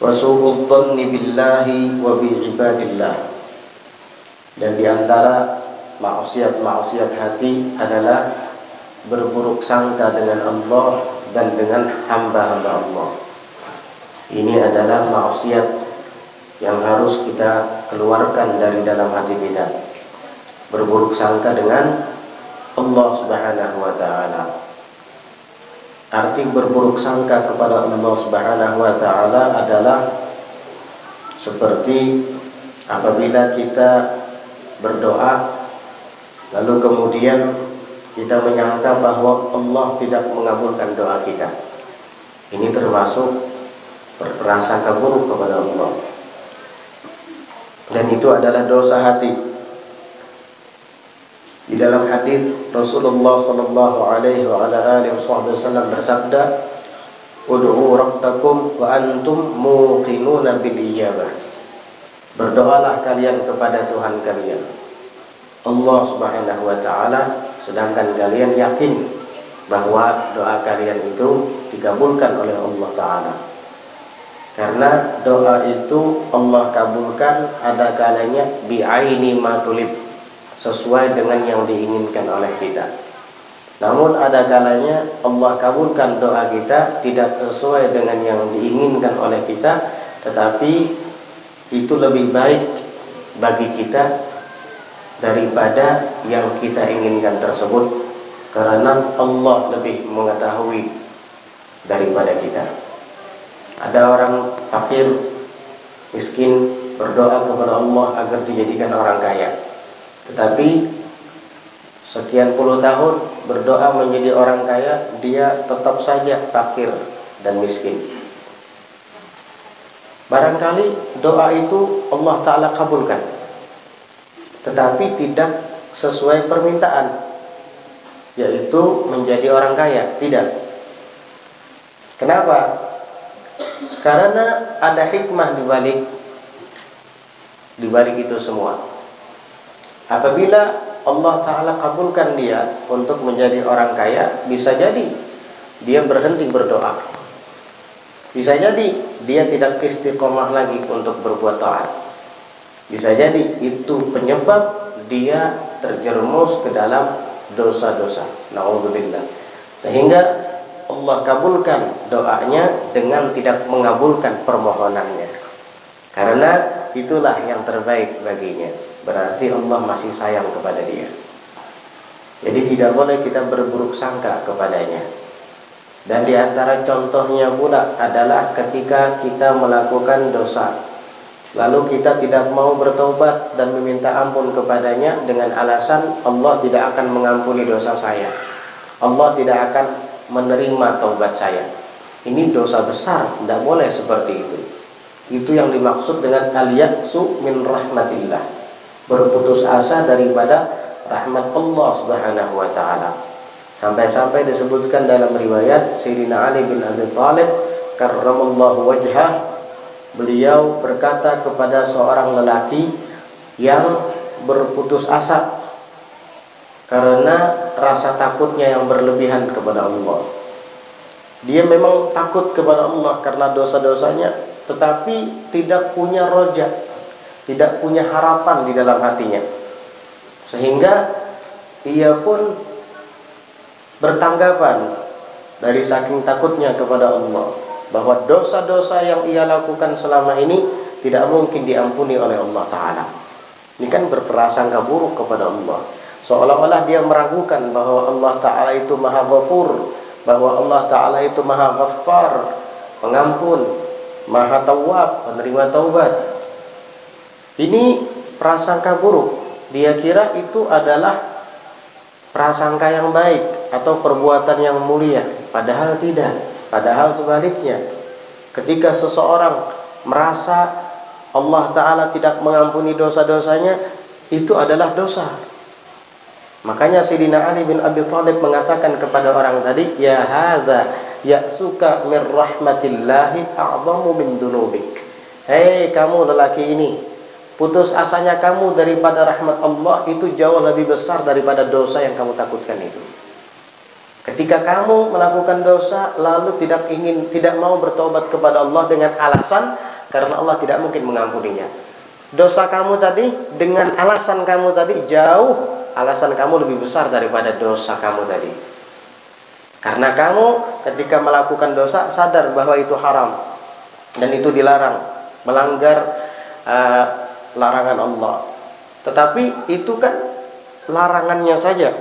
wa su'udz dhanni billahi wa bi ibadillah. Dan di antara maksiat-maksiat hati adalah berburuk sangka dengan Allah dan dengan hamba-hamba Allah. Ini adalah maksiat yang harus kita keluarkan dari dalam hati kita. Berburuk sangka dengan Allah Subhanahu wa taala. Arti berburuk sangka kepada Allah Subhanahu wa taala adalah seperti apabila kita berdoa lalu kemudian kita menyangka bahwa Allah tidak mengabulkan doa kita. Ini termasuk berprasangka buruk kepada Allah. Dan itu adalah dosa hati. Di dalam hadis Rasulullah sallallahu alaihi wa ala alihi wasallam bersabda, "Ud'u rabbakum wa antum muqinuna bil ijabah." Berdoalah kalian kepada Tuhan kalian, Allah Subhanahu wa taala, sedangkan kalian yakin bahwa doa kalian itu dikabulkan oleh Allah taala. Karena doa itu Allah kabulkan ada kalanya bi'aini ma tulib, sesuai dengan yang diinginkan oleh kita. Namun ada kalanya Allah kabulkan doa kita tidak sesuai dengan yang diinginkan oleh kita, tetapi itu lebih baik bagi kita daripada yang kita inginkan tersebut, karena Allah lebih mengetahui daripada kita. Ada orang fakir, miskin, berdoa kepada Allah agar dijadikan orang kaya. Tetapi sekian puluh tahun berdoa menjadi orang kaya, dia tetap saja fakir dan miskin. Barangkali doa itu Allah Ta'ala kabulkan, tetapi tidak sesuai permintaan, yaitu menjadi orang kaya. Tidak. Kenapa? Karena ada hikmah di balik itu semua. Apabila Allah Ta'ala kabulkan dia untuk menjadi orang kaya, bisa jadi dia berhenti berdoa. Bisa jadi dia tidak istiqomah lagi untuk berbuat taat. Bisa jadi itu penyebab dia terjerumus ke dalam dosa-dosa. Na'udzubillah. Sehingga Allah kabulkan doanya dengan tidak mengabulkan permohonannya. Karena itulah yang terbaik baginya. Berarti Allah masih sayang kepada dia. Jadi tidak boleh kita berburuk sangka kepadanya. Dan di antara contohnya pula adalah ketika kita melakukan dosa, lalu kita tidak mau bertobat dan meminta ampun kepadanya dengan alasan Allah tidak akan mengampuni dosa saya, Allah tidak akan menerima taubat saya. Ini dosa besar, tidak boleh seperti itu. Itu yang dimaksud dengan al-ya'su min rahmatillah, berputus asa daripada rahmat Allah Subhanahu wa taala. Sampai-sampai disebutkan dalam riwayat Sayyidina Ali bin Abi Thalib karramallahu wajhah, beliau berkata kepada seorang lelaki yang berputus asa karena rasa takutnya yang berlebihan kepada Allah. Dia memang takut kepada Allah karena dosa-dosanya, tetapi tidak punya roja, tidak punya harapan di dalam hatinya. Sehingga ia pun bertanggapan dari saking takutnya kepada Allah bahwa dosa-dosa yang ia lakukan selama ini tidak mungkin diampuni oleh Allah Ta'ala. Ini kan berprasangka buruk kepada Allah. Seolah-olah dia meragukan bahwa Allah Ta'ala itu maha ghafur, bahwa Allah Ta'ala itu maha ghaffar, pengampun, maha tawwab, penerima taubat. Ini prasangka buruk. Dia kira itu adalah prasangka yang baik atau perbuatan yang mulia. Padahal tidak. Padahal sebaliknya, ketika seseorang merasa Allah Ta'ala tidak mengampuni dosa-dosanya, itu adalah dosa. Makanya Sayyidina Ali bin Abi Thalib mengatakan kepada orang tadi, ya hadza ya'suka min rahmatillahi a'zamu min dunubik. Hei kamu lelaki ini, putus asanya kamu daripada rahmat Allah itu jauh lebih besar daripada dosa yang kamu takutkan itu. Ketika kamu melakukan dosa lalu tidak mau bertobat kepada Allah dengan alasan karena Allah tidak mungkin mengampuninya. Dosa kamu tadi dengan alasan kamu tadi jauh, alasan kamu lebih besar daripada dosa kamu tadi. Karena kamu ketika melakukan dosa sadar bahwa itu haram dan itu dilarang, melanggar larangan Allah. Tetapi itu kan larangannya saja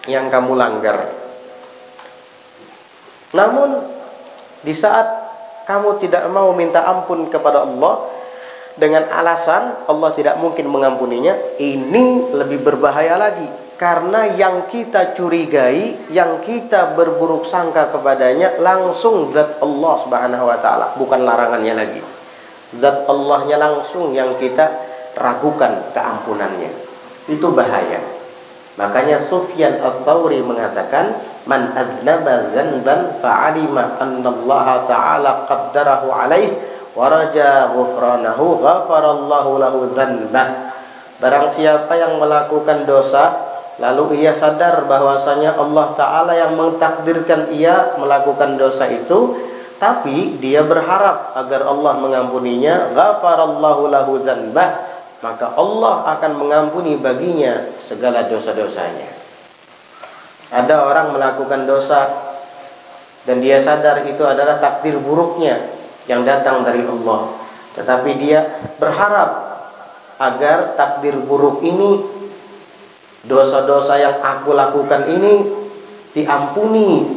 yang kamu langgar. Namun di saat kamu tidak mau minta ampun kepada Allah dengan alasan Allah tidak mungkin mengampuninya, ini lebih berbahaya lagi. Karena yang kita curigai, yang kita berburuk sangka kepadanya langsung zat Allah Subhanahu wa taala, bukan larangannya lagi. Zat Allahnya langsung yang kita ragukan keampunannya. Itu bahaya. Makanya Sufyan Ats-Tsauri mengatakan, "Man adznaba dzanban fa'alima anna Allah ta'ala qaddarahu 'alaihi wa raja ghufranahu ghafarallahu lahu dzanbah." Barang siapa yang melakukan dosa lalu ia sadar bahwasanya Allah Ta'ala yang mentakdirkan ia melakukan dosa itu, tapi dia berharap agar Allah mengampuninya, ghafarallahu lahu dzanbah, maka Allah akan mengampuni baginya segala dosa-dosanya. Ada orang melakukan dosa dan dia sadar itu adalah takdir buruknya yang datang dari Allah, tetapi dia berharap agar takdir buruk ini, dosa-dosa yang aku lakukan ini diampuni,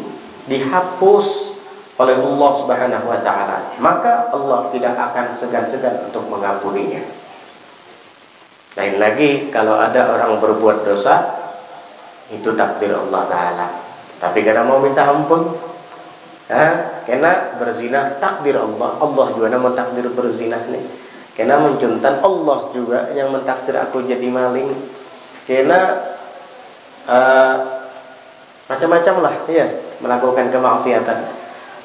dihapus oleh Allah Subhanahu wa taala, maka Allah tidak akan segan-segan untuk mengampuninya. Lain lagi kalau ada orang berbuat dosa, itu takdir Allah Ta'ala, tapi karena mau minta ampun, karena berzina takdir Allah, Allah juga mau takdir berzina nih. Karena mencuntan, Allah juga yang mentakdir aku jadi maling. Karena macam-macam lah, ya, melakukan kemaksiatan.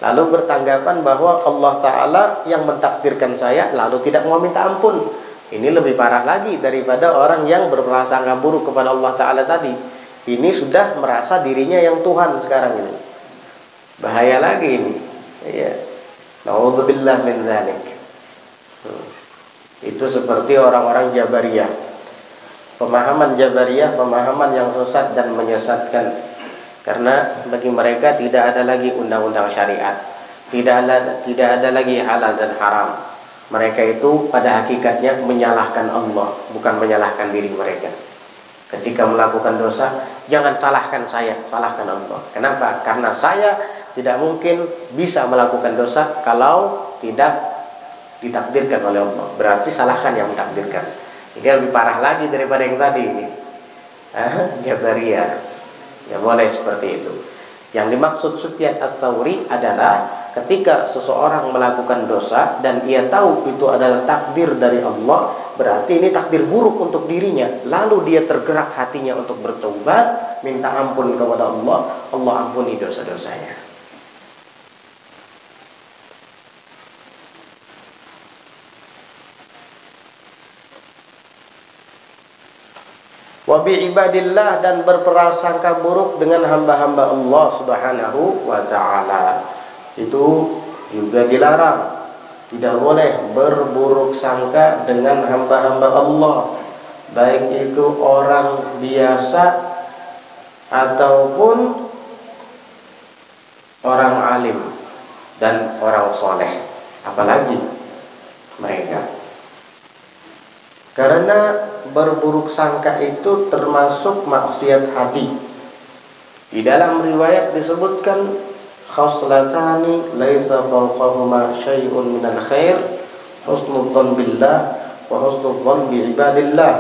Lalu bertanggapan bahwa Allah Ta'ala yang mentakdirkan saya, lalu tidak mau minta ampun. Ini lebih parah lagi daripada orang yang berprasangka buruk kepada Allah Ta'ala tadi. Ini sudah merasa dirinya yang Tuhan sekarang ini. Bahaya lagi ini. Ya. Na'udzubillah min dzalik. Itu seperti orang-orang Jabariyah. Pemahaman Jabariyah, pemahaman yang sesat dan menyesatkan. Karena bagi mereka tidak ada lagi undang-undang syariat. Tidak ada lagi halal dan haram. Mereka itu pada hakikatnya menyalahkan Allah, bukan menyalahkan diri mereka. Ketika melakukan dosa, jangan salahkan saya, salahkan Allah. Kenapa? Karena saya tidak mungkin bisa melakukan dosa kalau tidak ditakdirkan oleh Allah. Berarti salahkan yang mentakdirkan. Ini lebih parah lagi daripada yang tadi ini. Jabariyah. Ya boleh seperti itu. Yang dimaksud Sufyan Ats-Tsauri adalah ketika seseorang melakukan dosa dan ia tahu itu adalah takdir dari Allah, berarti ini takdir buruk untuk dirinya. Lalu dia tergerak hatinya untuk bertobat, minta ampun kepada Allah, Allah ampuni dosa-dosanya. Wa bi'ibadillah, dan berprasangka buruk dengan hamba-hamba Allah Subhanahu wa ta'ala. Itu juga dilarang. Tidak boleh berburuk sangka dengan hamba-hamba Allah, baik itu orang biasa ataupun orang alim dan orang soleh, apalagi mereka. Karena berburuk sangka itu termasuk maksiat hati. Di dalam riwayat disebutkan, khaslatani laisa fawqahuma syai'un minal khair, husnul dzan billah wa husnul dzan bi ibadillah,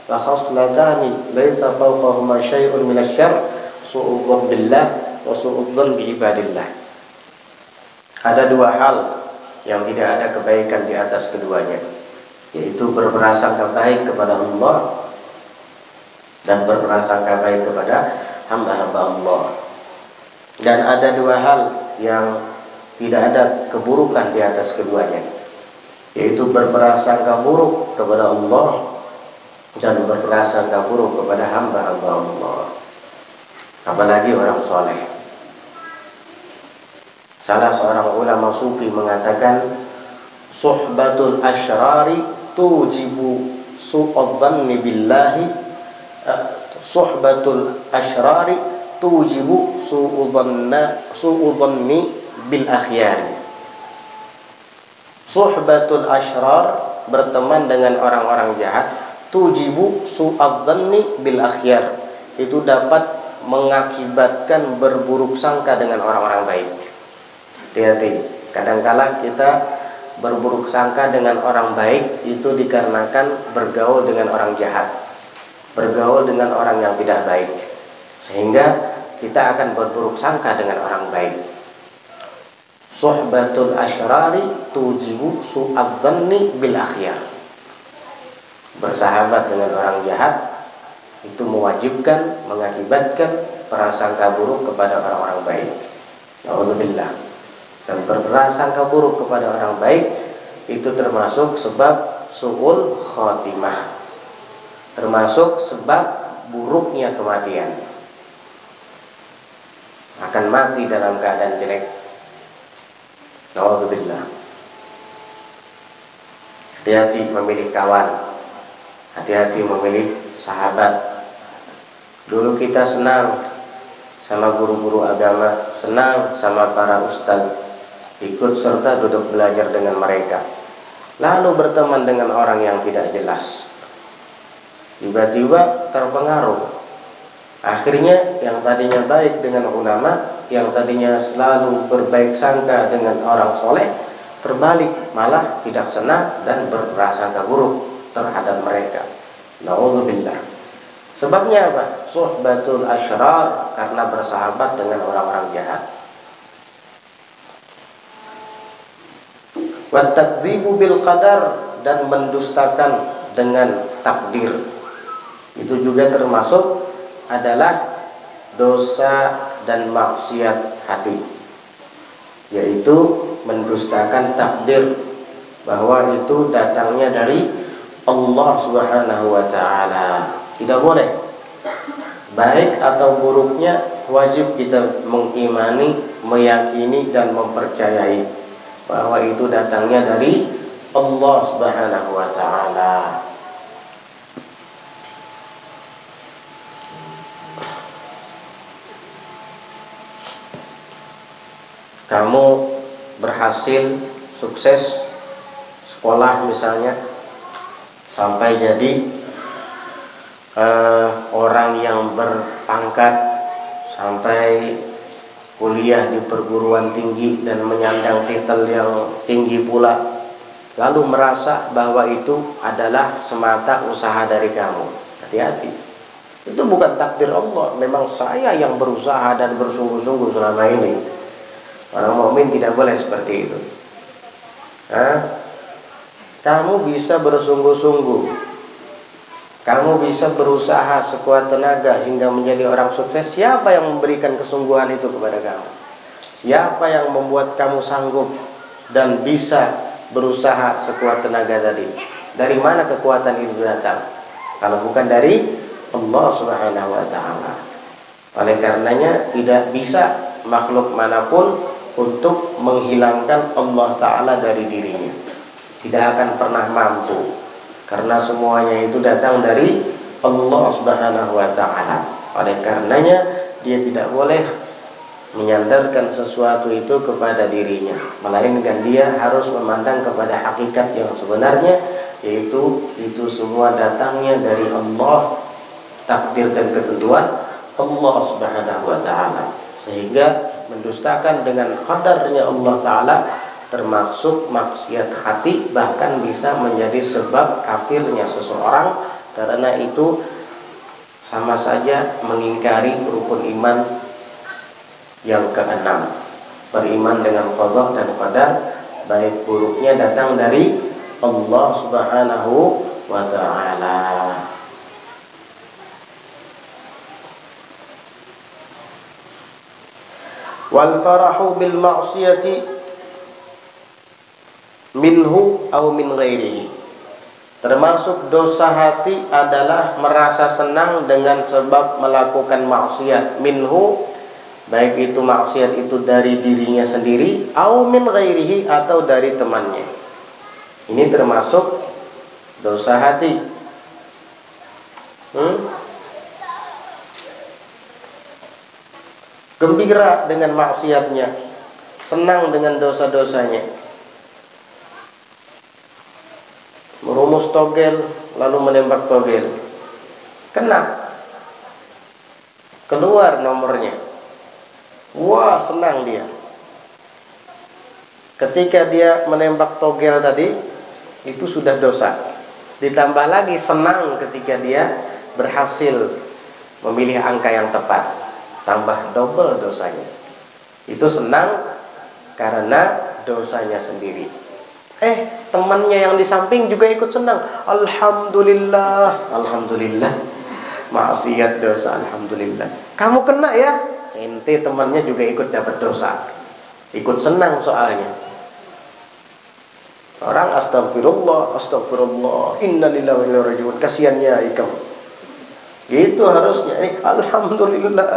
wa khaslatani laisa fawqahuma syai'un minasy syarr, su'ul dzan billah wa su'ul dzan bi ibadillah. Ada dua hal yang tidak ada kebaikan di atas keduanya, yaitu berprasangka baik kepada Allah dan berprasangka baik kepada hamba-hamba Allah. Dan ada dua hal yang tidak ada keburukan di atas keduanya, yaitu berprasangka buruk kepada Allah dan berprasangka buruk kepada hamba-hamba Allah, apalagi orang soleh. Salah seorang ulama sufi mengatakan, suhbatul asyrari tujibu su'adhanni billahi suhbatul asyrari tujibu su'adhanni bil akhyari. Suhbatul asyrar, berteman dengan orang-orang jahat, tujibu su'adhanni bil akhyar, itu dapat mengakibatkan berburuk sangka dengan orang-orang baik. Hati-hati, kadangkala kita berburuk sangka dengan orang baik itu dikarenakan bergaul dengan orang jahat, bergaul dengan orang yang tidak baik, sehingga kita akan berburuk sangka dengan orang baik. Suhbatul asyrari tujibu su'adhanni bil akhyar. Bersahabat dengan orang jahat itu mewajibkan, mengakibatkan prasangka buruk kepada orang-orang baik. Na'udzubillah. Dan berprasangka buruk kepada orang baik itu termasuk sebab su'ul khotimah, termasuk sebab buruknya kematian. Akan mati dalam keadaan jelek. Na'udzubillah. Hati-hati memilih kawan, hati-hati memilih sahabat. Dulu kita senang sama guru-guru agama, senang sama para ustadz, ikut serta duduk belajar dengan mereka. Lalu berteman dengan orang yang tidak jelas, tiba-tiba terpengaruh. Akhirnya yang tadinya baik dengan ulama, yang tadinya selalu berbaik sangka dengan orang soleh, terbalik malah tidak senang dan berprasangka buruk terhadap mereka. Na'udzubillah. Sebabnya apa? Suhbatul asyrar, karena bersahabat dengan orang-orang jahat. Wa takdzibu bil qadar, dan mendustakan dengan takdir. Itu juga termasuk adalah dosa dan maksiat hati, yaitu mendustakan takdir, bahwa itu datangnya dari Allah Subhanahu wa ta'ala. Tidak boleh. Baik atau buruknya wajib kita mengimani, meyakini dan mempercayai bahwa itu datangnya dari Allah Subhanahu wa ta'ala. Kamu berhasil, sukses sekolah misalnya, sampai jadi orang yang berpangkat, sampai kuliah di perguruan tinggi dan menyandang titel yang tinggi pula, lalu merasa bahwa itu adalah semata usaha dari kamu. Hati-hati, itu bukan takdir Allah. Memang saya yang berusaha dan bersungguh-sungguh selama ini. Orang mukmin tidak boleh seperti itu. Kamu bisa bersungguh-sungguh, kamu bisa berusaha sekuat tenaga hingga menjadi orang sukses. Siapa yang memberikan kesungguhan itu kepada kamu? Siapa yang membuat kamu sanggup dan bisa berusaha sekuat tenaga tadi? Dari mana kekuatan itu datang? Kalau bukan dari Allah Subhanahu wa ta'ala. Oleh karenanya tidak bisa makhluk manapun untuk menghilangkan Allah Ta'ala dari dirinya. Tidak akan pernah mampu, karena semuanya itu datang dari Allah Subhanahu wa ta'ala. Oleh karenanya dia tidak boleh menyandarkan sesuatu itu kepada dirinya, melainkan dia harus memandang kepada hakikat yang sebenarnya, yaitu itu semua datangnya dari Allah, takdir dan ketentuan Allah Subhanahu wa ta'ala. Sehingga mendustakan dengan qadarnya Allah Ta'ala termasuk maksiat hati, bahkan bisa menjadi sebab kafirnya seseorang. Karena itu sama saja mengingkari rukun iman yang keenam, beriman dengan qada dan qadar, baik buruknya datang dari Allah Subhanahu wa ta'ala. Wal farahu bil ma'siyati minhu aw min ghairihi. Termasuk dosa hati adalah merasa senang dengan sebab melakukan maksiat. Minhu, baik itu maksiat itu dari dirinya sendiri, aw min ghairihi, atau dari temannya. Ini termasuk dosa hati. Gembira dengan maksiatnya, senang dengan dosa-dosanya, merumus togel lalu menembak togel, kena, keluar nomornya, wah senang dia. Ketika dia menembak togel tadi, itu sudah dosa. Ditambah lagi senang ketika dia berhasil memilih angka yang tepat, tambah double dosanya. Itu senang karena dosanya sendiri. Temannya yang di samping juga ikut senang. Alhamdulillah, alhamdulillah. Maksiat dosa, alhamdulillah. Kamu kena ya? Ente temannya juga ikut dapat dosa. Ikut senang soalnya. Orang astagfirullah, astagfirullah, innalillahi wa inna ilaihi raji'un. Kasihannya ikam. Gitu harusnya. Alhamdulillah.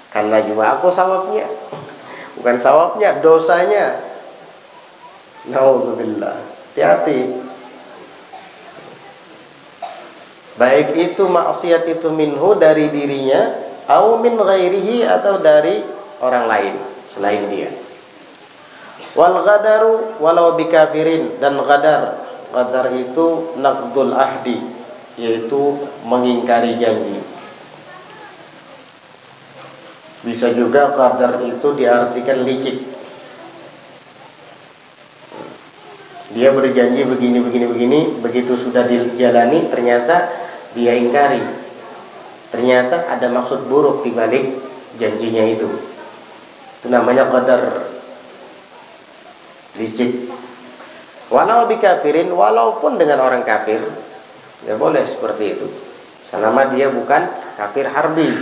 Karena juga aku sawabnya. Bukan sawabnya, dosanya. Naudzubillah. Hati-hati. Baik itu maksiat itu minhu dari dirinya, au min ghairihi atau dari orang lain selain dia. Wal ghadaru walau bikafirin, dan ghadar itu naqdul ahdi, yaitu mengingkari janji. Bisa juga ghadar itu diartikan licik. Dia berjanji begini, begitu sudah dijalani ternyata dia ingkari. Ternyata ada maksud buruk di balik janjinya itu. Itu namanya ghadar. Licik. Walau bikafirin, walaupun dengan orang kafir, ya boleh seperti itu. Selama dia bukan kafir harbi.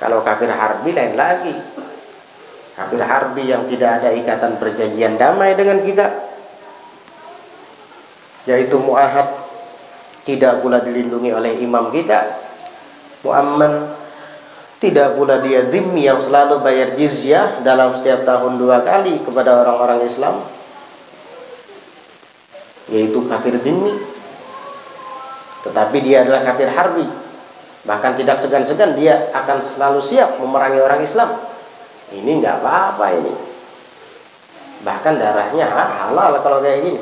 Kalau kafir harbi lain lagi. Kafir harbi yang tidak ada ikatan perjanjian damai dengan kita, yaitu muahad, tidak pula dilindungi oleh imam kita, muamman. Tidak pula dia dhimmi yang selalu bayar jizyah dalam setiap tahun 2 kali kepada orang-orang Islam, yaitu kafir dhimmi. Tetapi dia adalah kafir harbi. Bahkan tidak segan-segan dia akan selalu siap memerangi orang Islam. Ini nggak apa-apa ini. Bahkan darahnya halal kalau kayak gini.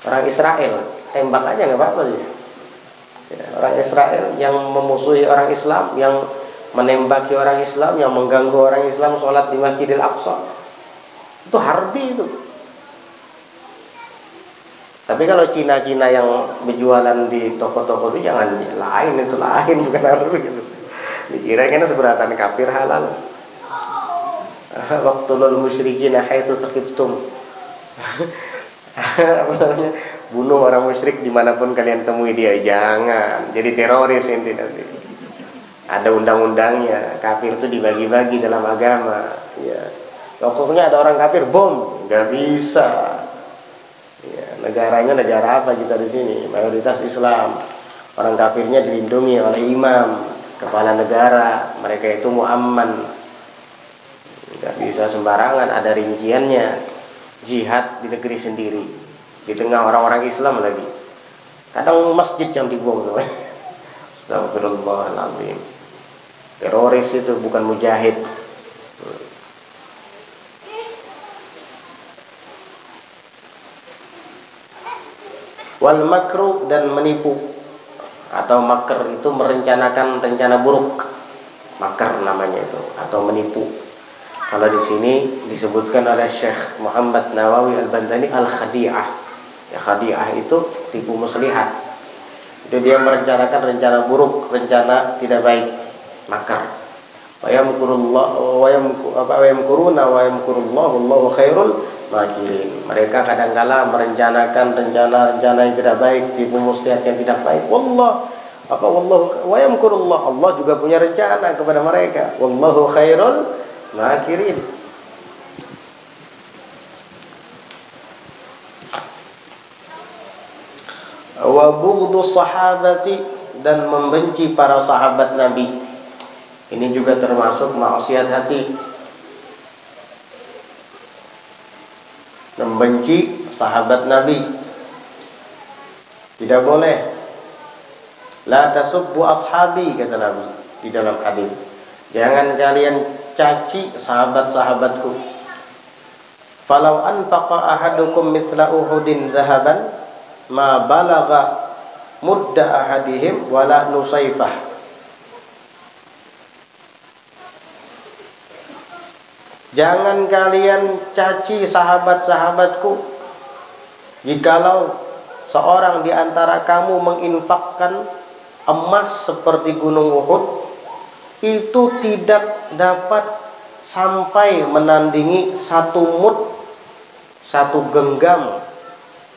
Orang Israel tembak aja nggak apa-apa sih. Orang Israel yang memusuhi orang Islam, yang menembaki orang Islam, yang mengganggu orang Islam sholat di Masjidil Aqsa, itu harbi itu. Tapi kalau Cina-Cina yang berjualan di toko-toko itu jangan, lain, itu lain, bukan harbi gitu. Dikira kan seberatan kafir halal. Waqtulul musyrikin haitsu saqiftum. Apa namanya? Bunuh orang musyrik dimanapun kalian temui dia. Jangan jadi teroris inti nanti. Ada undang-undangnya. Kafir itu dibagi-bagi dalam agama. Ya. Pokoknya ada orang kafir, bom, nggak bisa. Ya, negaranya negara apa kita di sini? Mayoritas Islam. Orang kafirnya dilindungi oleh imam, kepala negara. Mereka itu muamman. Nggak bisa sembarangan. Ada rinciannya. Jihad di negeri sendiri, di tengah orang-orang Islam lagi. Kadang masjid yang dibom. Astagfirullahaladzim. Teroris itu bukan mujahid. Wal makru, dan menipu. Atau makar itu merencanakan rencana buruk. Makar namanya itu, atau menipu. Kalau di sini disebutkan oleh Syekh Muhammad Nawawi Al-Bantani al-khadi'ah. Ya, khadi'ah itu tipu muslihat. Itu dia merencanakan rencana buruk, rencana tidak baik, makar. Wa yamkuruna wa yamkurullah wallahu khairul makirin. Mereka kadang-kala merencanakan rencana-rencana yang tidak baik, tipu muslihat yang tidak baik. Wallahu wa yamkurullah. Allah juga punya rencana kepada mereka. Wallahu khairul makirin. Wa bughdhu sahabati, dan membenci para sahabat Nabi. Ini juga termasuk maksiat hati. membenci sahabat Nabi. Tidak boleh. La tasubbu ashabi, kata Nabi di dalam hadis. Jangan kalian caci sahabat-sahabatku. Falau anfaqa ahadukum mithla Uhudin zahaban ma balagha mudda ahadihim wala nusaifah. Jangan kalian caci sahabat-sahabatku. Jikalau seorang di antara kamu menginfakkan emas seperti gunung Uhud, itu tidak dapat sampai menandingi satu mud, satu genggam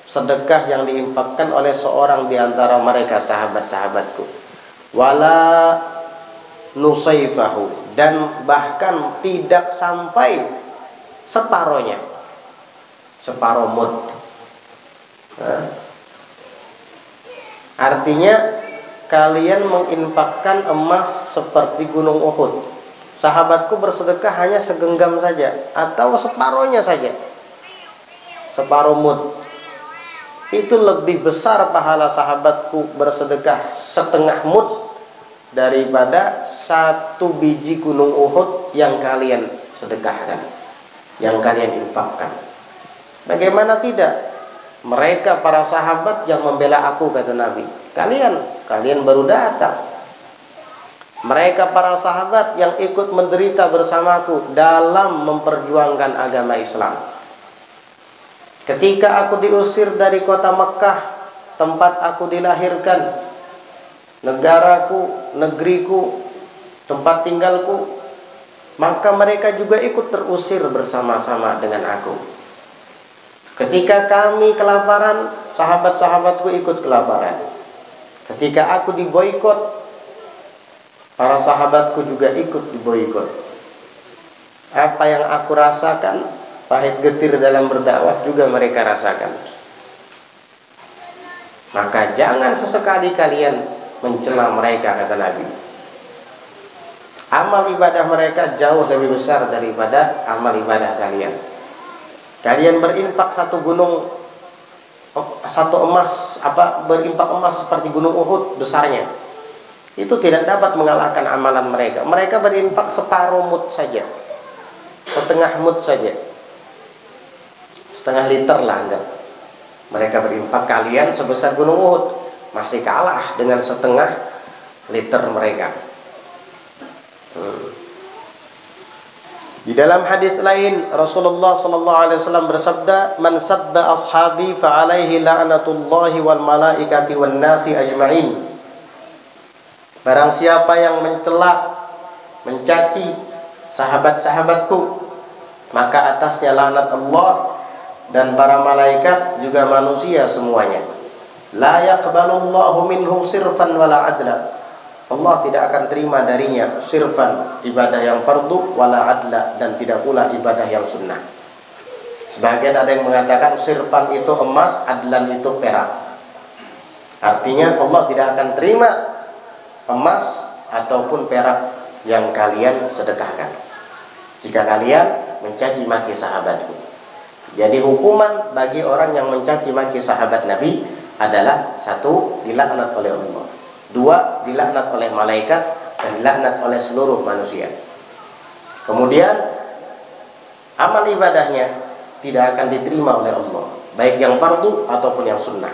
sedekah yang diinfakkan oleh seorang di antara mereka sahabat-sahabatku. Wala nusaifahu, dan bahkan tidak sampai separohnya, separuh mud. Artinya kalian menginfakkan emas seperti gunung Uhud, sahabatku bersedekah hanya segenggam saja atau separohnya saja, separuh mud. Itu lebih besar pahala sahabatku bersedekah setengah mud daripada satu biji gunung Uhud yang kalian sedekahkan, yang kalian infakkan. Bagaimana tidak? Mereka para sahabat yang membela aku, kata Nabi. Kalian baru datang. Mereka para sahabat yang ikut menderita bersamaku dalam memperjuangkan agama Islam. Ketika aku diusir dari kota Mekkah, tempat aku dilahirkan, negaraku, negeriku, tempat tinggalku, maka mereka juga ikut terusir bersama-sama dengan aku. Ketika kami kelaparan, sahabat-sahabatku ikut kelaparan. Ketika aku diboikot, para sahabatku juga ikut diboikot. Apa yang aku rasakan, pahit getir dalam berdakwah, juga mereka rasakan. Maka jangan sesekali kalian mencela mereka, kata Nabi. Amal ibadah mereka jauh lebih besar daripada amal ibadah kalian. Kalian berinfak satu emas, berinfak emas seperti gunung Uhud besarnya, itu tidak dapat mengalahkan amalan mereka. Mereka berinfak separuh mud saja, setengah mud saja, setengah liter lah anggap. Mereka berinfak, kalian sebesar gunung Uhud masih kalah dengan setengah liter mereka. Di dalam hadis lain Rasulullah sallallahu alaihi wasallam bersabda, "Man sabba ashabi fa alaihi la'natullahi wal malaikati wan nasi ajma'in." Barang siapa yang mencela, mencaci sahabat-sahabatku, maka atasnya laknat Allah dan para malaikat juga manusia semuanya. La yaqbalullahu minhu sirfan wala adla. Allah tidak akan terima darinya sirfan, ibadah yang fardu, wala adla, dan tidak pula ibadah yang sunnah. Sebagian ada yang mengatakan sirfan itu emas, adlan itu perak. Artinya Allah tidak akan terima emas ataupun perak yang kalian sedekahkan jika kalian mencaci maki sahabatku. Jadi hukuman bagi orang yang mencaci maki sahabat Nabi adalah: satu, dilaknat oleh Allah; dua, dilaknat oleh malaikat; dan dilaknat oleh seluruh manusia. Kemudian amal ibadahnya tidak akan diterima oleh Allah, baik yang fardu ataupun yang sunnah.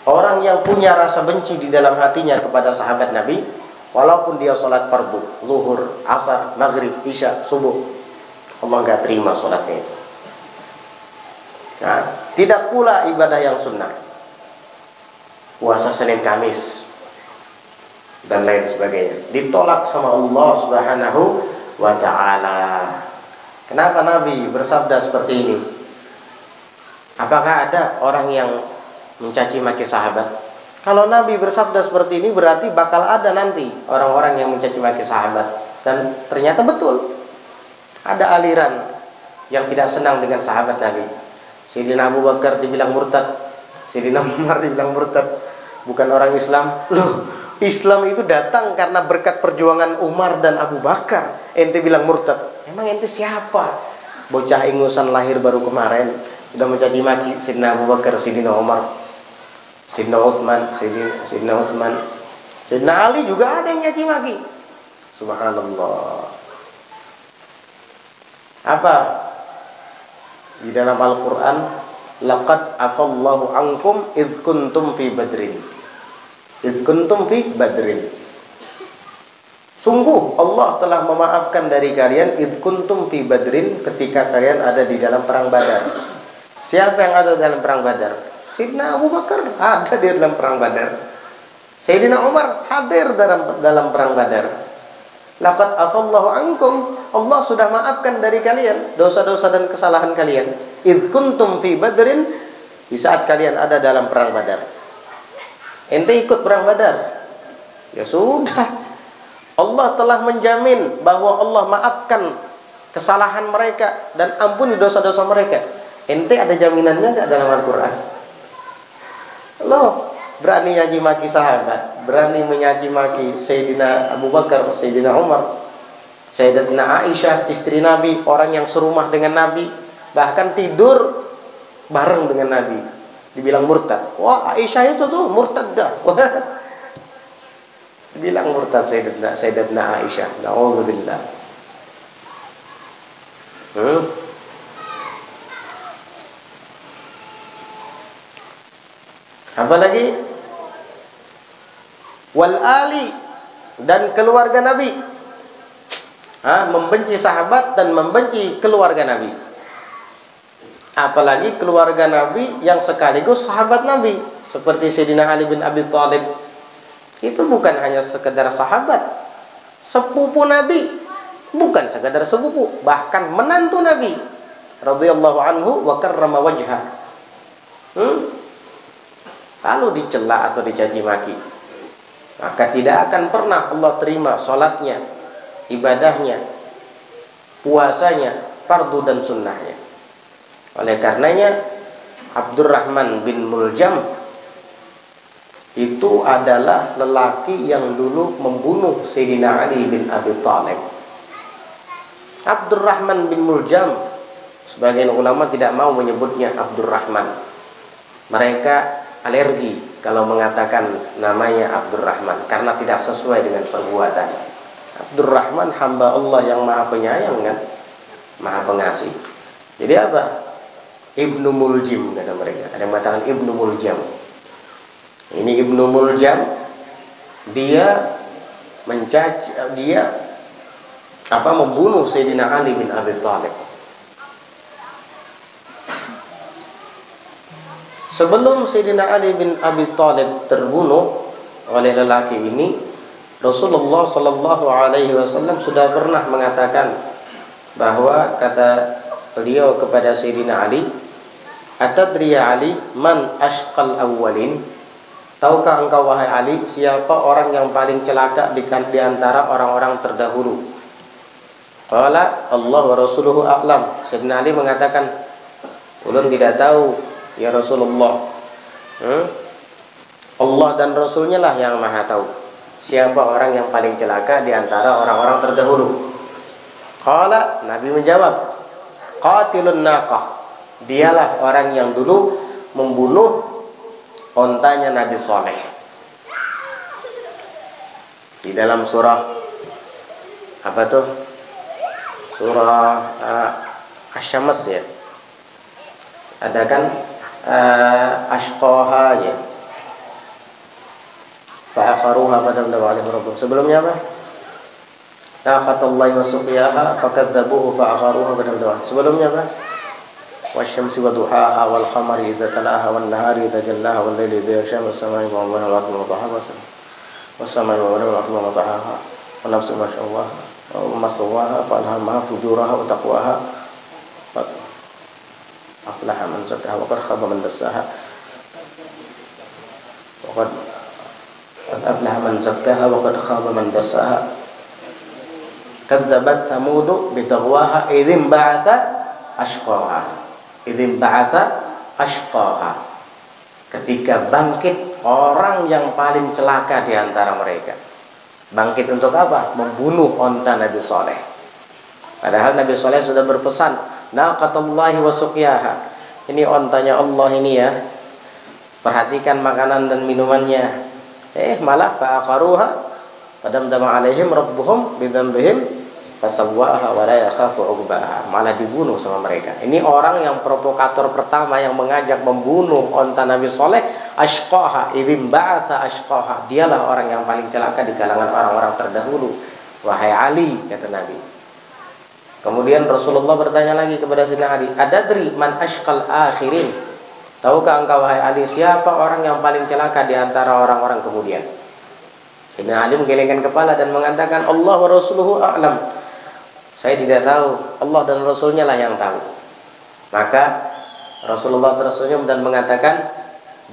Orang yang punya rasa benci di dalam hatinya kepada sahabat Nabi, walaupun dia sholat fardu, zuhur, asar, maghrib, isya, subuh, Allah nggak terima sholatnya itu. Nah, tidak pula ibadah yang sunnah, puasa Senin Kamis dan lain sebagainya, ditolak sama Allah Subhanahu wa ta'ala. Kenapa Nabi bersabda seperti ini? Apakah ada orang yang mencaci maki sahabat? Kalau Nabi bersabda seperti ini, berarti bakal ada nanti orang-orang yang mencaci maki sahabat. Dan ternyata betul, ada aliran yang tidak senang dengan sahabat Nabi. Sayyidina Abu Bakar dibilang murtad, Sayyidina Umar dibilang murtad, bukan orang Islam. Loh, Islam itu datang karena berkat perjuangan Umar dan Abu Bakar. Ente bilang murtad, emang ente siapa? Bocah ingusan lahir baru kemarin, sudah mencaci maki Sayyidina Abu Bakar, Sayyidina Umar, Sayyidina Utsman, Sayyidina Ali juga ada yang nyaci maki. Subhanallah. Apa? Di dalam Al-Qur'an, laqad afallahu ankum id kuntum fi badrin. Id kuntum fi badrin. Sungguh Allah telah memaafkan dari kalian id kuntum fi badrin, ketika kalian ada di dalam perang Badar. Siapa yang ada dalam perang Badar? Sayyidina Abu Bakar ada di dalam perang Badar. Sayyidina Umar hadir dalam perang Badar. Laqad afallahu ankum, Allah sudah maafkan dari kalian dosa-dosa dan kesalahan kalian. Id kuntum fi badrin, di saat kalian ada dalam perang Badar. Ente ikut perang Badar, ya sudah, Allah telah menjamin bahwa Allah maafkan kesalahan mereka dan ampuni dosa-dosa mereka. Ente ada jaminannya nggak dalam Al-Quran? Loh, berani nyaci maki sahabat, berani menyaci maki Sayyidina Abu Bakar, Sayyidina Umar, Sayyidatina Aisyah, istri Nabi, orang yang serumah dengan Nabi, bahkan tidur bareng dengan Nabi, dibilang murtad. Wah, Aisyah itu tuh murtad dah. Dibilang murtad Sayyidatina Aisyah. Na'udzubillah. Apalagi wal ali, dan keluarga Nabi. Membenci sahabat dan membenci keluarga Nabi. Apalagi keluarga Nabi yang sekaligus sahabat Nabi, seperti Sayyidina Ali bin Abi Thalib. Itu bukan hanya sekedar sahabat, sepupu Nabi, bukan sekedar sepupu, bahkan menantu Nabi radhiyallahu anhu wa karrama wajha. Lalu dicela atau dicaci maki, maka tidak akan pernah Allah terima salatnya, ibadahnya, puasanya, fardu dan sunnahnya. Oleh karenanya Abdurrahman bin Muljam itu adalah lelaki yang dulu membunuh Sayyidina Ali bin Abi Thalib. Abdurrahman bin Muljam, sebagian ulama tidak mau menyebutnya Abdurrahman. Mereka alergi kalau mengatakan namanya Abdurrahman karena tidak sesuai dengan perbuatan. Abdurrahman hamba Allah yang maha penyayang kan, maha pengasih. Jadi apa? Ibnu Muljim kata mereka. Ada yang mengatakan Ibnu Muljam. Ini Ibnu Muljam, dia membunuh Sayyidina Ali bin Abi Thalib. Sebelum Sayyidina Ali bin Abi Thalib terbunuh oleh lelaki ini, Rasulullah sallallahu alaihi wasallam sudah pernah mengatakan bahwa, kata beliau kepada Sayyidina Ali, "Atadri ya Ali man ashqal awwalin?" Tahukah engkau wahai Ali, siapa orang yang paling celaka di antara orang-orang terdahulu? Qala Allah wa rasuluhu a'lam. Sayyidina Ali mengatakan, ulun tidak tahu ya Rasulullah. Allah dan Rasulnya lah yang maha tahu siapa orang yang paling celaka di antara orang-orang terdahulu. Qala, Nabi menjawab, qatilun naqah. Dialah orang yang dulu membunuh ontanya Nabi Saleh. Di dalam surah apa tuh? Surah Asy-Syams ya. Ada kan ashqaha ya. Fa'aqaruha fadamdama 'alaihim rabbuhum. Sebelumnya apa? Naqatallahi wa suqiyaha fakadzabuhu fa'aqaruha fadamdama. Sebelumnya apa? Wasyamsi wa duhaha wal qamari idza talaha wan nahari idza jallaha wal laili idza yaghsha was samai wa man al-ardi wa tahaha was samai wa man al-ardi wa tahaha wa nafsin ma sawwaha wa ma sawwaha fa alhamaha fujuraha wa taqwaha aflaha man zakkaha wa qad khaba man dassaha wa qad aflaha man zakkaha wa qad khaba man dassaha kadzabat thamud bi taghwaha idzin ba'atha ashqaha. Idzin ba'atha ashqaha. Ketika bangkit orang yang paling celaka di antara mereka. Bangkit untuk apa? Membunuh onta Nabi Saleh. Padahal Nabi Saleh sudah berpesan, naqatallahi wa suqiyaha. ini ontanya Allah ini ya, perhatikan makanan dan minumannya. Malah fa'aqaruha fadamdama alaihim rabbuhum bidzambihim fasawwaha wa la yakhafu 'uqbaha. Malah dibunuh sama mereka. Ini orang yang provokator pertama yang mengajak membunuh onta Nabi Saleh, ashqaha idzim ba'atha ashqaha. Dialah orang yang paling celaka di kalangan orang-orang terdahulu. Wahai Ali, kata Nabi. Kemudian Rasulullah bertanya lagi kepada Sayyidina Ali, adadri man ashqal akhirin? Tahukah engkau wahai Ali, siapa orang yang paling celaka di antara orang-orang kemudian? Sayyidina Ali menggelengkan kepala dan mengatakan, Allah wa rasuluhu a'lam. Saya tidak tahu, Allah dan Rasulnya lah yang tahu. Maka Rasulullah tersenyum dan mengatakan,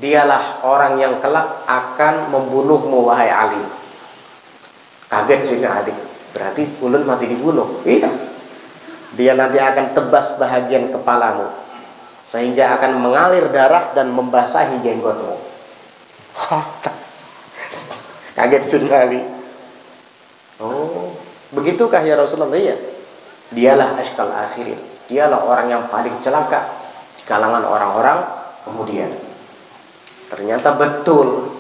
dialah orang yang kelak akan membunuhmu wahai Ali. Kaget Sayyidina Ali, berarti ulun mati dibunuh. Iya, dia nanti akan tebas bahagian kepalamu sehingga akan mengalir darah dan membasahi jenggotmu. Kaget Sayyidina Ali. Oh, begitukah ya Rasulullah? Iya. Dialah ashqal akhirin. Dialah orang yang paling celaka di kalangan orang-orang kemudian. Ternyata betul.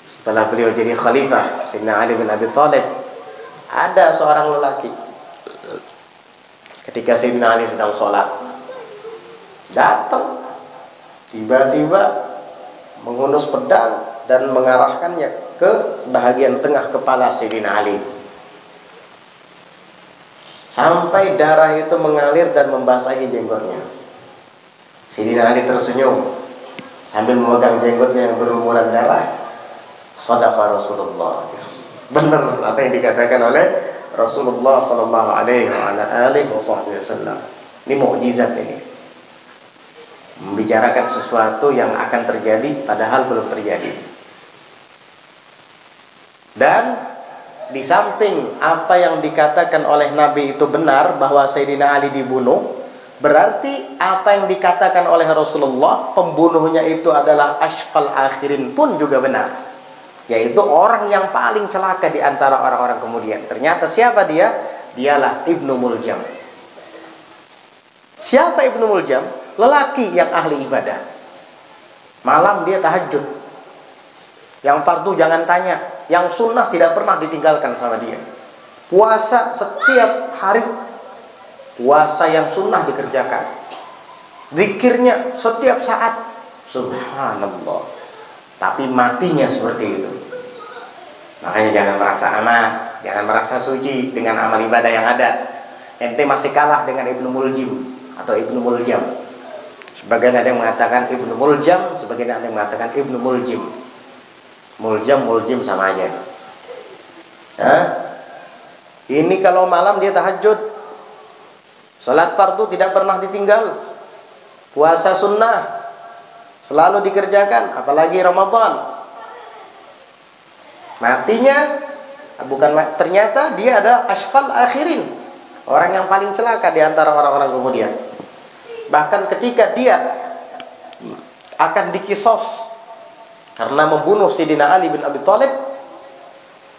Setelah beliau jadi khalifah Sayyidina Ali bin Abi Thalib, ada seorang lelaki ketika Sayyidina Ali sedang sholat, datang tiba-tiba menghunus pedang dan mengarahkannya ke bahagian tengah kepala Sayyidina Ali, sampai darah itu mengalir dan membasahi jenggotnya. Sayyidina Ali tersenyum sambil memegang jenggotnya yang berlumuran darah. Shadaqa Rasulullah. Benar apa yang dikatakan oleh Rasulullah sallallahu alaihi wasallam. Ini mukjizat ini. Membicarakan sesuatu yang akan terjadi padahal belum terjadi. Dan di samping apa yang dikatakan oleh Nabi itu benar bahwa Sayyidina Ali dibunuh, berarti apa yang dikatakan oleh Rasulullah pembunuhnya itu adalah ashqal akhirin pun juga benar, yaitu orang yang paling celaka di antara orang-orang kemudian. Ternyata siapa dia? Dialah Ibnu Muljam. Siapa Ibnu Muljam? Lelaki yang ahli ibadah. Malam dia tahajud. Yang fardu jangan tanya, yang sunnah tidak pernah ditinggalkan sama dia. Puasa setiap hari, puasa yang sunnah dikerjakan. Zikirnya setiap saat. Subhanallah. Tapi matinya seperti itu. Makanya jangan merasa aman, jangan merasa suci dengan amal ibadah yang ada. Ente masih kalah dengan Ibnu Muljim atau Ibnu Muljam. Sebagian ada yang mengatakan Ibnu Muljam, sebagian ada yang mengatakan Ibnu Muljim. Muljam, Muljim sama aja. Ini kalau malam dia tahajud, salat fardu tidak pernah ditinggal, puasa sunnah selalu dikerjakan, apalagi Ramadan. Matinya ternyata dia adalah ashqal akhirin, orang yang paling celaka di antara orang-orang kemudian. Bahkan ketika dia akan dikisos karena membunuh Sayyidina Ali bin Abi Thalib,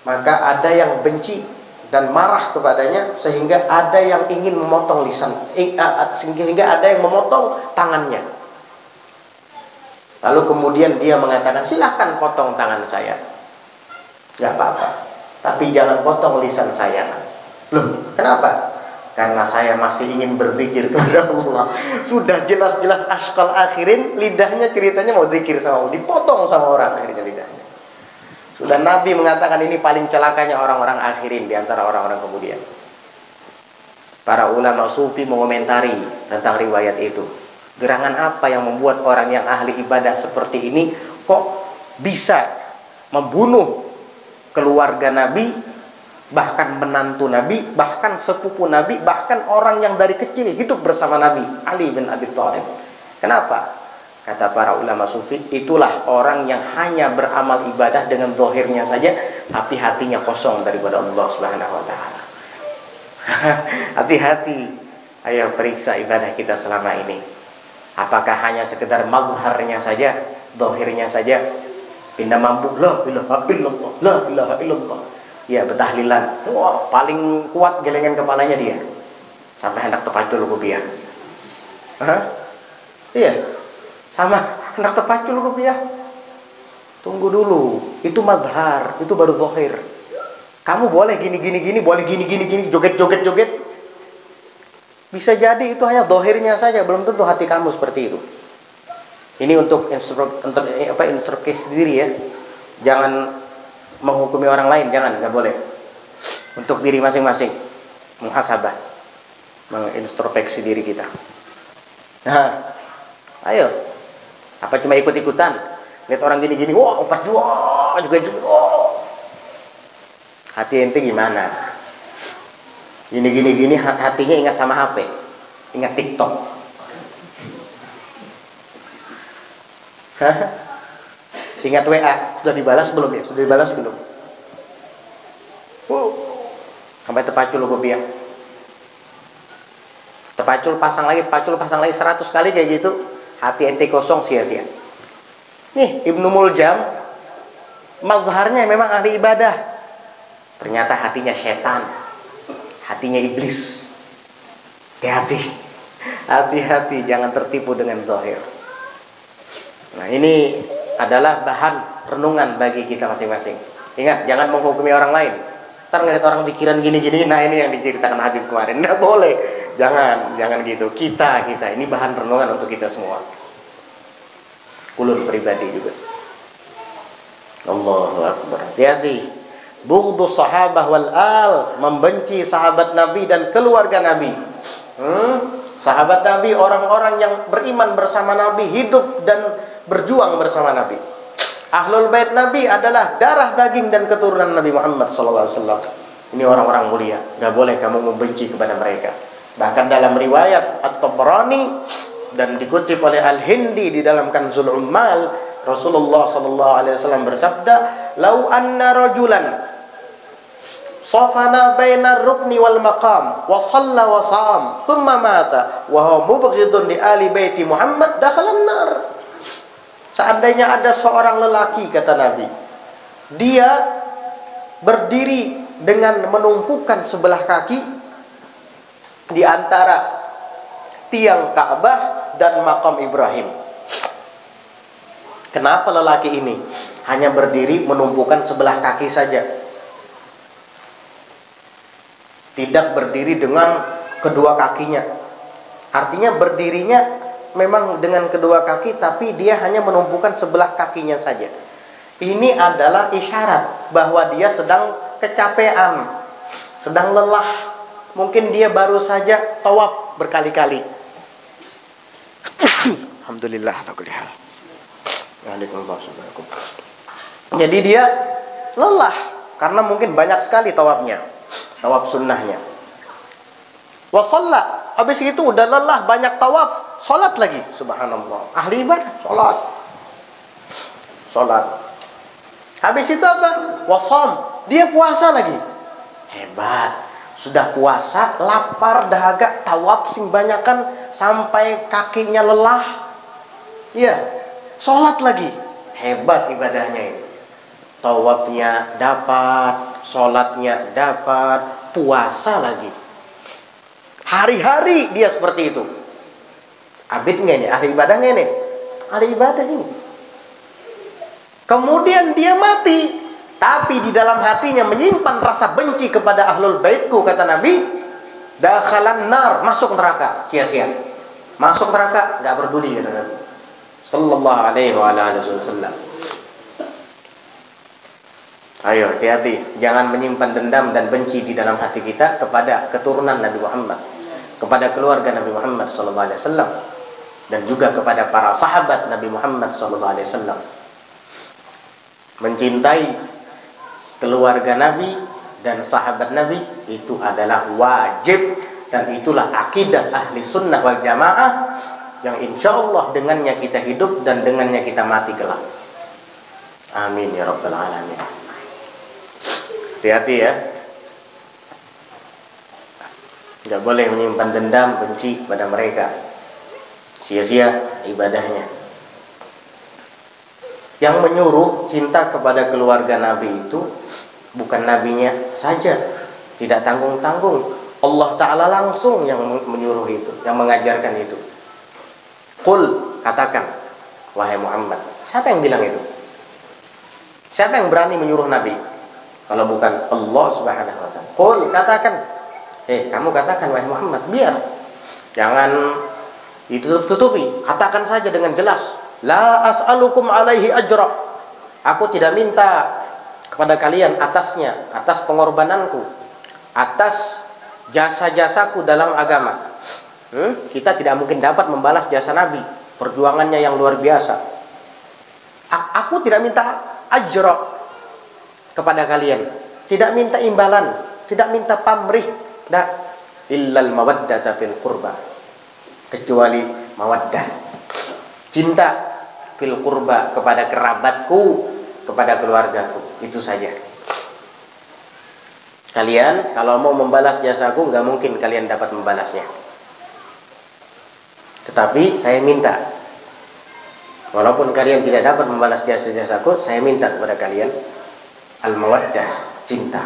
maka ada yang benci dan marah kepadanya sehingga ada yang ingin memotong lisan, sehingga ada yang memotong tangannya. Lalu kemudian dia mengatakan, silahkan potong tangan saya, gak apa-apa, tapi jangan potong lisan saya. Loh, kenapa? Karena saya masih ingin berzikir kepada Allah. Sudah jelas-jelas ashqal akhirin, lidahnya ceritanya mau zikir sama Allah, dipotong sama orang akhirnya lidahnya. Sudah Nabi mengatakan ini paling celakanya orang-orang akhirin di antara orang-orang kemudian. Para ulama sufi mengomentari tentang riwayat itu. Gerangan apa yang membuat orang yang ahli ibadah seperti ini kok bisa membunuh keluarga Nabi, bahkan menantu Nabi, bahkan sepupu Nabi, bahkan orang yang dari kecil hidup bersama Nabi, Ali bin Abi Thalib. Kenapa? Kata para ulama sufi, itulah orang yang hanya beramal ibadah dengan zahirnya saja, tapi hatinya kosong daripada Allah Subhanahu wa taala. Hati-hati, ayo periksa ibadah kita selama ini. Apakah hanya sekedar mazharnya saja, zahirnya saja? Pindah mampu, la ilaha illallah, la ilaha illallah. Ya, bertahlilan. Wah, paling kuat gelengan kepalanya dia. Sampai hendak terpacul rupiah. Iya, sama anak tepacul kopiah. Tunggu dulu, itu madhar, itu baru zahir. Kamu boleh gini, boleh gini, joget. Bisa jadi itu hanya zahirnya saja, belum tentu hati kamu seperti itu. Ini untuk introspeksi diri ya. Jangan menghukumi orang lain, nggak boleh. Untuk diri masing-masing, muhasabah, mengintrospeksi diri kita. Nah, ayo. Apa cuma ikut-ikutan? Lihat orang gini, wah, juga. Hati ente gimana? Gini, hatinya ingat sama HP, ingat TikTok. Ingat WA, sudah dibalas belum ya? Sampai terpacul kopiah. Terpacul pasang lagi 100 kali kayak gitu. Hati ente kosong, sia-sia. Nih, Ibnu Muljam mazharnya memang ahli ibadah. Ternyata hatinya setan. Hatinya iblis. Hati-hati jangan tertipu dengan zahir. Nah, ini adalah bahan renungan bagi kita masing-masing. Ingat, jangan menghukumi orang lain. Ntar ngeliat orang pikiran gini, nah ini yang diceritakan Habib kemarin. Nggak boleh. Jangan gitu. Kita ini bahan renungan untuk kita semua. Ulun pribadi juga. Allahu Akbar. Hati-hati. Bughdus sahabah wal al, membenci sahabat Nabi dan keluarga Nabi. Sahabat Nabi, orang-orang yang beriman bersama Nabi, hidup dan berjuang bersama Nabi. Ahlul bait Nabi adalah darah daging dan keturunan Nabi Muhammad SAW. Ini orang-orang mulia. Gak boleh kamu membenci kepada mereka. Bahkan dalam riwayat At-Tabrani dan dikutip oleh Al-Hindi di dalam Kanzul Ummal, Rasulullah SAW bersabda, "Lau anna rajulan safana bainar rukni wal maqam wa shalla wa sham thumma mata wa huwa mubghidun li ali baiti Muhammad dakhalan nar." Seandainya ada seorang lelaki, kata Nabi, dia berdiri dengan menumpukan sebelah kaki di antara tiang Ka'bah dan makam Ibrahim. Kenapa lelaki ini hanya berdiri menumpukan sebelah kaki saja? Tidak berdiri dengan kedua kakinya. Artinya berdirinya memang dengan kedua kaki, tapi dia hanya menumpukan sebelah kakinya saja. Ini adalah isyarat bahwa dia sedang kecapean, sedang lelah. Mungkin dia baru saja tawaf berkali-kali. Alhamdulillah. Jadi dia lelah karena mungkin banyak sekali tawafnya, tawaf sunnahnya. Wa shalla, habis itu udah lelah banyak tawaf, salat lagi. Subhanallah. Ahli ibadah, salat. Habis itu apa? Wa sham, dia puasa lagi. Hebat. Sudah puasa, lapar, dahaga, tawaf sing banyakan sampai kakinya lelah. Ya, sholat lagi. Hebat ibadahnya ini. Tawafnya dapat, sholatnya dapat, puasa lagi. Hari-hari dia seperti itu. Abid nggak ini? Ahli ibadah nggak ini? Ahli ibadah ini. Kemudian dia mati. Tapi di dalam hatinya menyimpan rasa benci kepada ahlul baitku, kata Nabi, dakhalan nar, masuk neraka, sia-sia. Masuk neraka, enggak peduli, kata Nabi sallallahu alaihi wasallam. Ayo hati-hati, jangan menyimpan dendam dan benci di dalam hati kita kepada keturunan Nabi Muhammad, kepada keluarga Nabi Muhammad sallallahu alaihi wasallam, dan juga kepada para sahabat Nabi Muhammad sallallahu alaihi wasallam. Mencintai keluarga Nabi dan sahabat Nabi itu adalah wajib, dan itulah akidah ahli sunnah wal jamaah yang insya Allah dengannya kita hidup dan dengannya kita mati kelak. Amin ya rabbal alamin. Hati-hati ya, tidak boleh menyimpan dendam, benci pada mereka, sia-sia ibadahnya. Yang menyuruh cinta kepada keluarga Nabi itu bukan nabinya saja, tidak tanggung-tanggung. Allah Ta'ala langsung yang menyuruh itu, yang mengajarkan itu. Qul, katakan, wahai Muhammad. Siapa yang bilang itu? Siapa yang berani menyuruh Nabi? Kalau bukan Allah Subhanahu wa taala. Qul, katakan. Kamu katakan wahai Muhammad, biar. Jangan ditutup-tutupi, katakan saja dengan jelas. La as'alukum alaihi ajra. Aku tidak minta kepada kalian atasnya, atas pengorbananku, atas jasa-jasaku dalam agama. Kita tidak mungkin dapat membalas jasa Nabi, perjuangannya yang luar biasa. Aku tidak minta ajra kepada kalian, tidak minta imbalan, tidak minta pamrih, tidak, illal mawaddata fil qurba, kecuali mawaddah, cinta fil qurba, kepada kerabatku, kepada keluargaku, itu saja. Kalian kalau mau membalas jasaku, nggak mungkin kalian dapat membalasnya. Tetapi saya minta, walaupun kalian tidak dapat membalas jasa-jasaku, saya minta kepada kalian al-mawaddah, cinta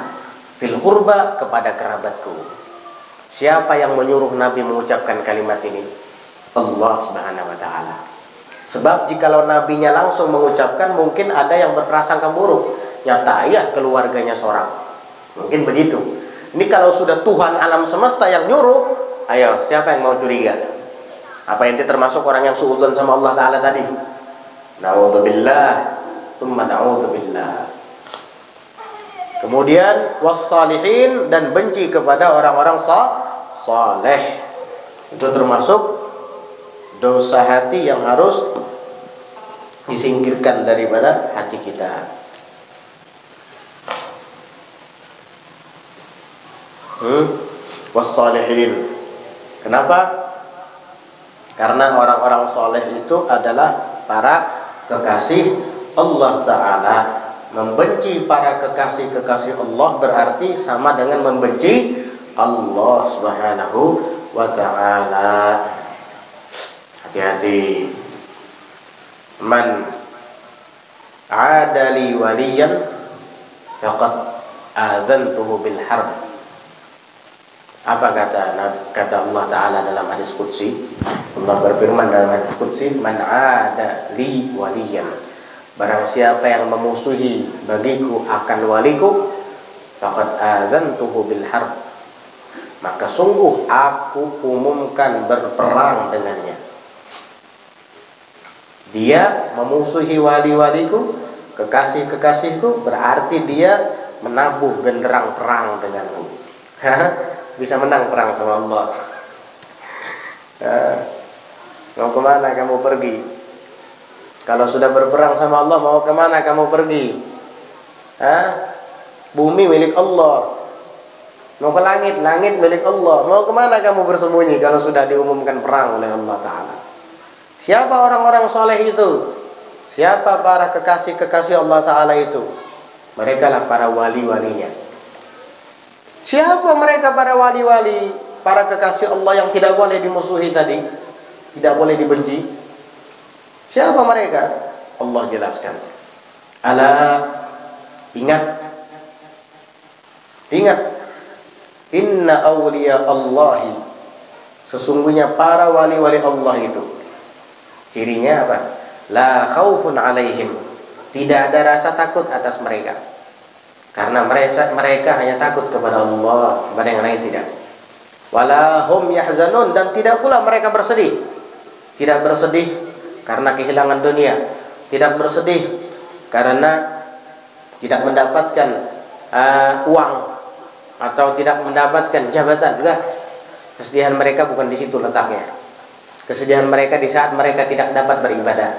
fil qurba, kepada kerabatku. Siapa yang menyuruh Nabi mengucapkan kalimat ini? Allah Subhanahu wa taala. Sebab jikalau nabinya langsung mengucapkan, mungkin ada yang berprasangka buruk, nyata ya keluarganya seorang. Mungkin begitu. Ini kalau sudah Tuhan alam semesta yang nyuruh, ayo siapa yang mau curiga? Apa ente termasuk orang yang suudzon sama Allah Ta'ala tadi? Na'udzubillah, tsumma na'udzubillah. Kemudian wassalihin, dan benci kepada orang-orang saleh. Itu termasuk dosa hati yang harus disingkirkan daripada hati kita. Wassalihin. Kenapa? Karena orang-orang soleh itu adalah para kekasih Allah Ta'ala. Membenci para kekasih-kekasih Allah berarti sama dengan membenci Allah Subhanahu wa Ta'ala. Hati-hati. Man adali waliyan faqad adzantuhu bil harb. Apa kata Allah Ta'ala dalam hadis qudsi? Allah berfirman dalam hadis qudsi, man ada li waliyan, barang siapa yang memusuhi bagiku akan waliku, faqad adzantuhu bil harb, maka sungguh aku umumkan berperang dengannya. Dia memusuhi wali-waliku, kekasih-kekasihku, berarti dia menabuh genderang perang denganku. Bisa menang perang sama Allah. Mau kemana kamu pergi? Kalau sudah berperang sama Allah, mau kemana kamu pergi? Bumi milik Allah. Mau ke langit, langit milik Allah. Mau kemana kamu bersembunyi kalau sudah diumumkan perang oleh Allah Ta'ala? Siapa orang-orang soleh itu? Siapa para kekasih-kekasih Allah Ta'ala itu? Mereka lah para wali-walinya. Siapa mereka para wali-wali, para kekasih Allah yang tidak boleh dimusuhi tadi, tidak boleh dibenci? Siapa mereka? Allah jelaskan. Ala, ingat, inna awliya Allahi, sesungguhnya para wali-wali Allah itu, cirinya apa? La khaufun alaihim, tidak ada rasa takut atas mereka. Karena mereka hanya takut kepada Allah, kepada yang lain tidak. Wala hum yahzanun, dan tidak pula mereka bersedih. Tidak bersedih karena kehilangan dunia, tidak bersedih karena tidak mendapatkan uang atau tidak mendapatkan jabatan. Enggak. Kesedihan mereka bukan di situ letaknya. Kesedihan mereka di saat mereka tidak dapat beribadah.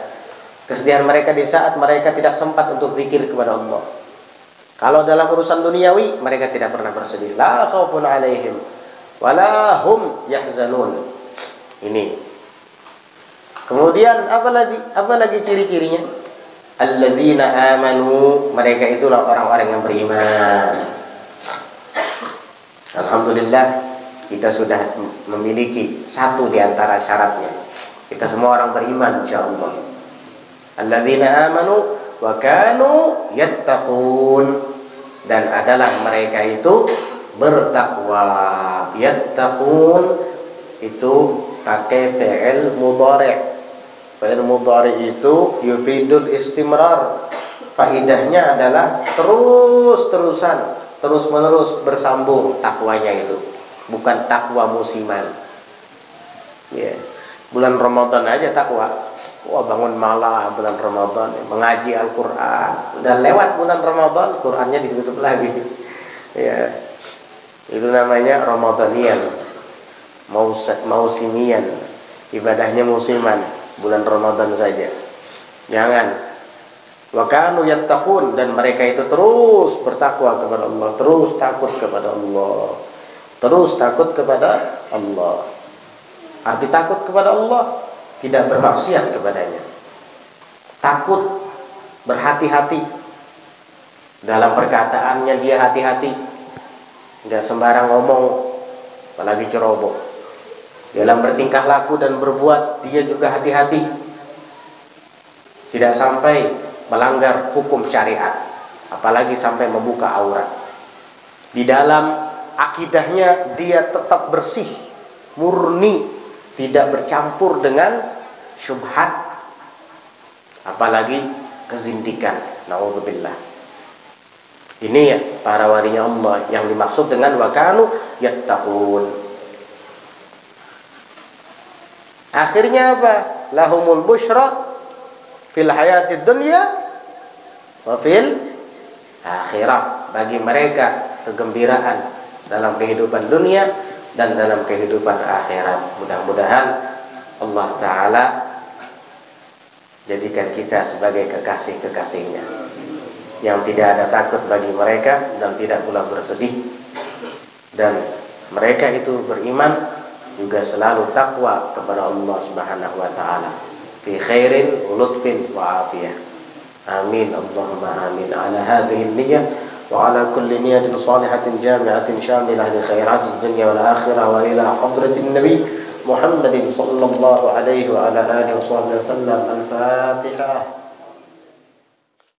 Kesedihan mereka di saat mereka tidak sempat untuk zikir kepada Allah. Kalau dalam urusan duniawi, mereka tidak pernah bersedih. La khaufun alaihim wala hum yahzanun. Ini. Kemudian apa lagi ciri-cirinya? Alladzina amanu, mereka itulah orang-orang yang beriman. Alhamdulillah, kita sudah memiliki satu di antara syaratnya. Kita semua orang beriman insyaallah. Alladzina amanu wa kanu yattaqun, dan adalah mereka itu bertakwa. Yattaqun itu pakai fi'il mudhari', Fi'il mudhari itu yufidul istimrar. Faidahnya adalah terus-terusan, terus-menerus bersambung takwanya itu. Bukan takwa musiman. Ya. Bulan Ramadan aja takwa. Wah, bangun malam bulan Ramadan, mengaji Al-Qur'an. Dan lewat bulan Ramadan, Qur'annya ditutup lagi. Ya. Itu namanya Ramadanian. Mausimian. Ibadahnya musiman, bulan Ramadan saja. Jangan. Wa kanu yattaqun, dan mereka itu terus bertakwa kepada Allah, terus takut kepada Allah. Terus takut kepada Allah. Arti takut kepada Allah, tidak bermaksiat kepadanya. Takut, berhati-hati. Dalam perkataannya dia hati-hati. Tidak sembarang ngomong, apalagi ceroboh. Dalam bertingkah laku dan berbuat, dia juga hati-hati. Tidak sampai melanggar hukum syariat, apalagi sampai membuka aurat. Di dalam akidahnya dia tetap bersih, murni, tidak bercampur dengan syubhat, apalagi kezindikan. Nauzubillah. Ini ya para wali Allah yang dimaksud dengan wa kanu yattaqun. Akhirnya apa? Lahumul busyra fil hayatid dunya wa fil akhirah. Bagi mereka kegembiraan dalam kehidupan dunia dan dalam kehidupan akhirat. Mudah-mudahan Allah Ta'ala jadikan kita sebagai kekasih-kekasihnya yang tidak ada takut bagi mereka dan tidak pula bersedih. Dan mereka itu beriman juga selalu takwa kepada Allah Subhanahu wa taala. Fi khairin wa lutfin wa afiyah. Amin Allahumma amin. Ala hadhihi an-niyyah wa ala kulli niyyatin salihatin jami'atin syamilah li khairatid dunya wal akhirah wa ila hadratin nabi Muhammadin sallallahu alaihi wa ala alihi wa sahbihi wasallam. Al-Fatihah.